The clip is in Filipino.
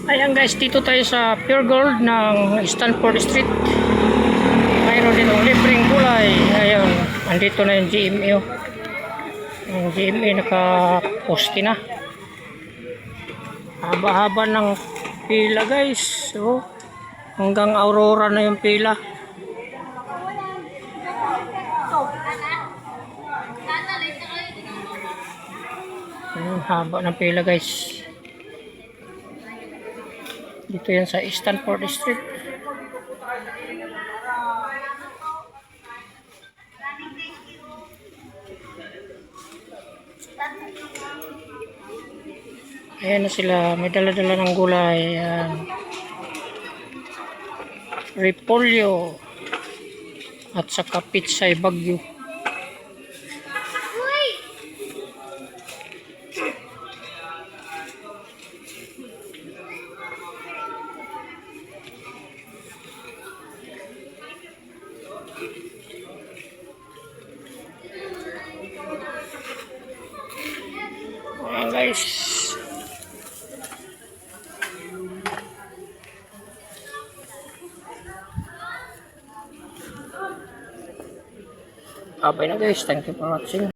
Ayan guys, dito tayo sa Pure Gold ng Stanford Street. Mayroon din ng libreng gulay. Ngayon, andito na yung GMA. Yung GMA naka-poste na. Haba-haba ng pila guys. So, hanggang Aurora na yung pila. Ayan, haba ng pila guys. Dito yan sa Stanford Street. Ayan na sila, may dala-dala ng gulay. Ayan. Repolyo at saka pitsay bagyo. Ayan guys. Bye na guys. Thank you for watching.